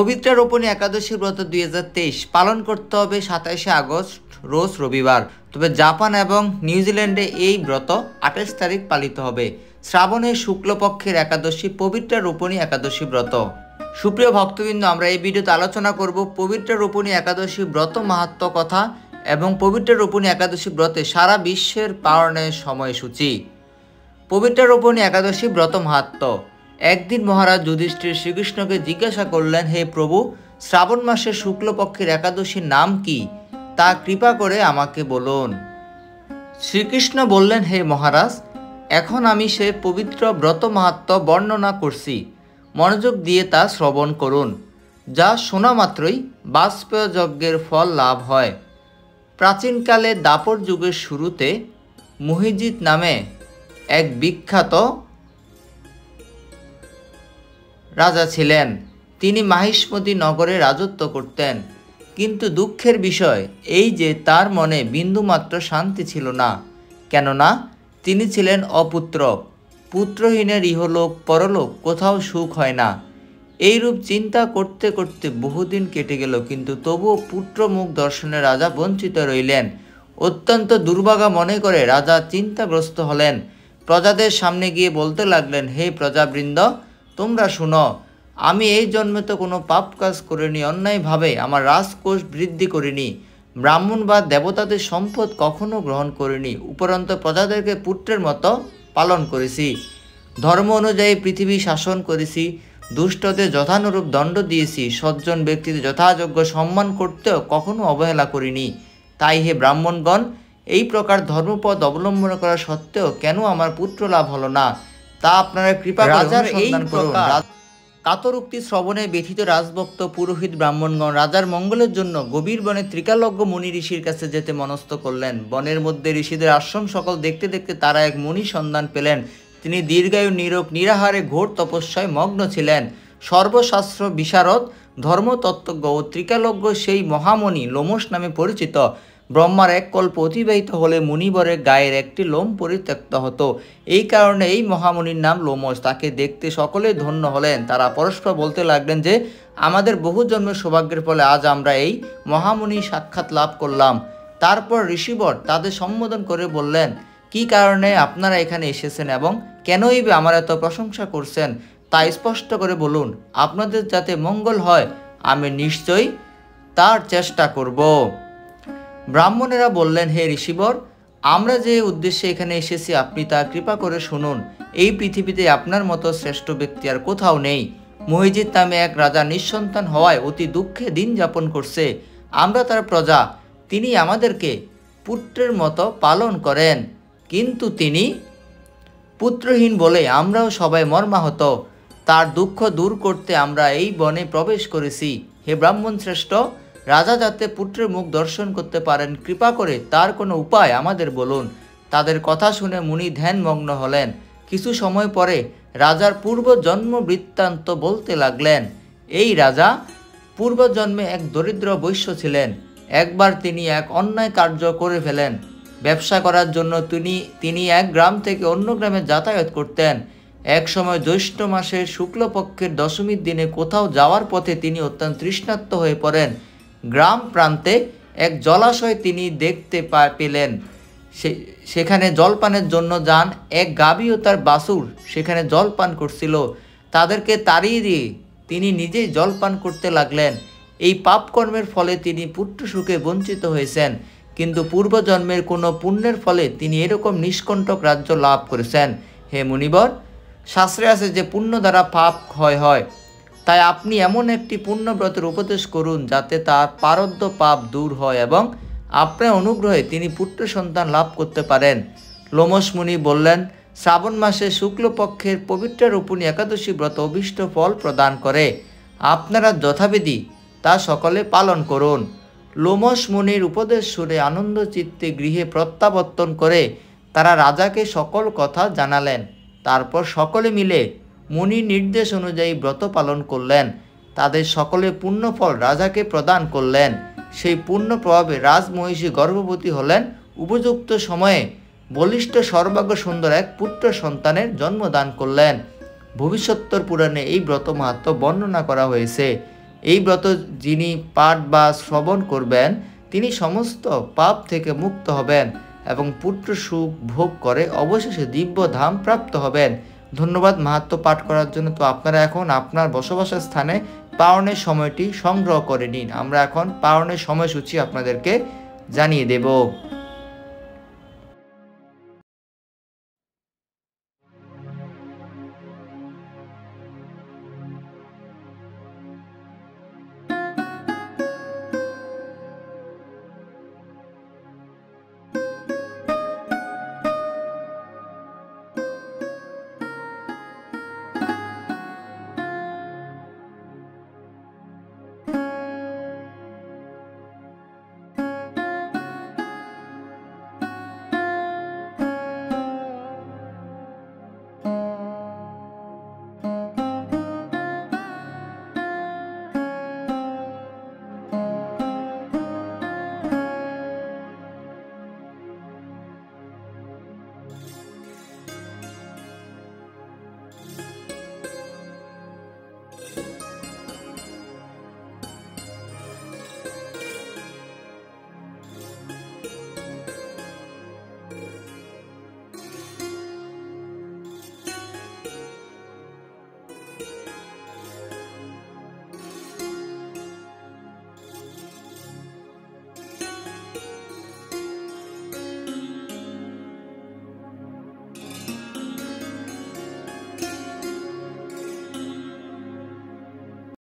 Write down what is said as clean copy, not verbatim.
পবিত্র রোপণী একাদশী ব্রত 2023 পালন করতে হবে 27শে আগস্ট রোজ রবিবার। তবে জাপান এবং নিউজিল্যান্ডে এই ব্রত 28 তারিখ পালিত হবে। শ্রাবণের শুক্লপক্ষের একাদশী পবিত্র রোপণী একাদশী ব্রত। সুপ্রিয় ভক্তবৃন্দ, আমরা এই ভিডিওতে আলোচনা করব পবিত্র রোপণী একাদশী ব্রত মাহাত্ম্য কথা এবং পবিত্র রোপণী একাদশী ব্রতে সারা বিশ্বের পালনের সময়সূচি। পবিত্র রোপণী একাদশী ব্রত মাহাত্ম্য। একদিন মহারাজ যুধিষ্ঠির শ্রীকৃষ্ণকে জিজ্ঞাসা করলেন, হে প্রভু, শ্রাবণ মাসের শুক্লপক্ষের একাদশীর নাম কি, তা কৃপা করে আমাকে বলুন। শ্রীকৃষ্ণ বললেন, হে মহারাজ, এখন আমি সে পবিত্র ব্রত মাহাত্ম্য বর্ণনা করছি, মনোযোগ দিয়ে তা শ্রবণ করুন। যা শোনা মাত্রই বাজপেয় যজ্ঞের ফল লাভ হয়। প্রাচীনকালে দাপর যুগের শুরুতে মহিজিৎ নামে এক বিখ্যাত রাজা ছিলেন। তিনি মাহিষ্মতি নগরে রাজত্ব করতেন। কিন্তু দুঃখের বিষয় এই যে তার মনে বিন্দুমাত্র শান্তি ছিল না, কেননা তিনি ছিলেন অপুত্র। পুত্রহীনের ইহলোক পরলোক কোথাও সুখ হয় না। এইরূপ চিন্তা করতে করতে বহুদিন কেটে গেল, কিন্তু তবুও পুত্রমুখ দর্শনে রাজা বঞ্চিত রইলেন। অত্যন্ত দুর্ভাগা মনে করে রাজা চিন্তাগ্রস্ত হলেন। প্রজাদের সামনে গিয়ে বলতে লাগলেন, হে প্রজাবৃন্দ, তোমরা শুনো, আমি এই জন্মে তো কোনো পাপ কাজ করিনি, অন্যায়ভাবে আমার রাজকোষ বৃদ্ধি করিনি, ব্রাহ্মণ বা দেবতাদের সম্পদ কখনো গ্রহণ করিনি, উপরন্তু প্রজাদেরকে পুত্রের মতো পালন করেছি, ধর্ম অনুযায়ী পৃথিবী শাসন করেছি, দুষ্টদের যথানুরূপ দণ্ড দিয়েছি, সজ্জন ব্যক্তিদের যথাযোগ্য সম্মান করতেও কখনো অবহেলা করিনি। তাই হে ব্রাহ্মণগণ, এই প্রকার ধর্মপদ অবলম্বন করা সত্ত্বেও কেন আমার পুত্র লাভ হলো না, তা আপনারা কৃপা করে অনুসন্ধান করুন। কাতর উক্তি শ্রবণে ব্যথিত রাজভক্ত পুরোহিত ব্রাহ্মণগণ রাজার মঙ্গলের জন্য গভীর বনে ত্রিকালজ্ঞ মুনি ঋষির কাছে যেতে মনস্থ করলেন। বনের মধ্যে ঋষিদের আশ্রম সকল দেখতে দেখতে তারা এক মুনি সন্ধান পেলেন। তিনি দীর্ঘায়ু, নীরোগ, নিরাহারে ঘোর তপস্যায় মগ্ন ছিলেন। সর্বশাস্ত্র বিশারদ, ধর্মতত্ত্বজ্ঞ ও ত্রিকালজ্ঞ সেই মহামণি লোমশ নামে পরিচিত। ব্রহ্মার এক কল্প অতিবাহিত হলে মুনিবরের গায়ের একটি লোম পরিত্যক্ত হতো। এই কারণে এই মহামুনির নাম লোমশ। তাকে দেখতে সকলেই ধন্য হলেন। তারা পরস্পর বলতে লাগলেন যে, আমাদের বহু জন্মের সৌভাগ্যের ফলে আজ আমরা এই মহামুনি সাক্ষাৎ লাভ করলাম। তারপর ঋষিবর তাদের সম্বোধন করে বললেন, কি কারণে আপনারা এখানে এসেছেন এবং কেনই বা আমার এত প্রশংসা করছেন, তা স্পষ্ট করে বলুন। আপনাদের যাতে মঙ্গল হয় আমি নিশ্চয়ই তার চেষ্টা করব। ব্রাহ্মণেরা বললেন, হে ঋষিবর, আমরা যে উদ্দেশ্যে এখানে এসেছি আপনি তা কৃপা করে শুনুন। এই পৃথিবীতে আপনার মতো শ্রেষ্ঠ ব্যক্তি আর কোথাও নেই। মহিজিৎ নামে এক রাজা নিঃসন্তান হওয়ায় অতি দুঃখে দিন যাপন করছে। আমরা তার প্রজা। তিনি আমাদেরকে পুত্রের মতো পালন করেন, কিন্তু তিনি পুত্রহীন বলে আমরাও সবাই মর্মাহত। তার দুঃখ দূর করতে আমরা এই বনে প্রবেশ করেছি। হে ব্রাহ্মণ শ্রেষ্ঠ, রাজা যাতে পুত্রের মুখ দর্শন করতে পারেন, কৃপা করে তার কোনো উপায় আমাদের বলুন। তাদের কথা শুনে মুনি ধ্যানমগ্ন হলেন। কিছু সময় পরে রাজার পূর্বজন্ম বৃত্তান্ত বলতে লাগলেন। এই রাজা পূর্বজন্মে এক দরিদ্র বৈশ্য ছিলেন। একবার তিনি এক অন্যায় কার্য করে ফেলেন। ব্যবসা করার জন্য তিনি এক গ্রাম থেকে অন্য গ্রামে যাতায়াত করতেন। এক সময় জ্যৈষ্ঠ মাসের শুক্লপক্ষের দশমীর দিনে কোথাও যাওয়ার পথে তিনি অত্যন্ত তৃষ্ণার্ত হয়ে পড়েন। গ্রাম প্রান্তে এক জলাশয় তিনি দেখতে পেলেন। সেখানে জলপানের জন্য যান। এক গাভী ও তার বাছুর সেখানে জলপান করছিল। তাদেরকে তাড়িয়ে দিয়ে তিনি নিজেই জলপান করতে লাগলেন। এই পাপকর্মের ফলে তিনি পুত্র সুখে বঞ্চিত হয়েছেন, কিন্তু পূর্বজন্মের কোনো পুণ্যের ফলে তিনি এরকম নিষ্কণ্টক রাজ্য লাভ করেছেন। হে মুনিবর, শাস্ত্রে আছে যে পুণ্য দ্বারা পাপ ক্ষয় হয়। তাই আপনি এমন একটি পুণ্যব্রতের উপদেশ করুন যাতে তার পারদ্য পাপ দূর হয় এবং আপনার অনুগ্রহে তিনি পুত্র সন্তান লাভ করতে পারেন। লোমশ মুনি বললেন, শ্রাবণ মাসে শুক্লপক্ষের পবিত্র রোপণী একাদশী ব্রত অভীষ্ট ফল প্রদান করে। আপনারা যথাবিধি তা সকলে পালন করুন। লোমশ মুনির উপদেশ শুনে আনন্দ চিত্তে গৃহে প্রত্যাবর্তন করে তারা রাজাকে সকল কথা জানালেন। তারপর সকলে মিলে মুনির নির্দেশ অনুযায়ী ব্রত পালন করলেন। তাদের সকলে পুণ্যফল রাজাকে প্রদান করলেন। সেই পুণ্য প্রভাবে রাজমহিষী গর্ভবতী হলেন। উপযুক্ত সময়ে বলিষ্ঠ সর্বাঙ্গ সুন্দর এক পুত্র সন্তানের জন্মদান করলেন। ভবিষ্যত্তর পুরাণে এই ব্রত মাহাত্ম্য বর্ণনা করা হয়েছে। এই ব্রত যিনি পাঠ বা শ্রবণ করবেন তিনি সমস্ত পাপ থেকে মুক্ত হবেন এবং পুত্র সুখ ভোগ করে অবশেষে দিব্য ধাম প্রাপ্ত হবেন। ধন্যবাদ মাহাত্ম্য পাঠ করার জন্য। তো আপনারা এখন আপনার বসবাসের স্থানে পালনের সময়টি সংগ্রহ করে নিন। আমরা এখন পালনের সময়সূচি আপনাদেরকে জানিয়ে দেব।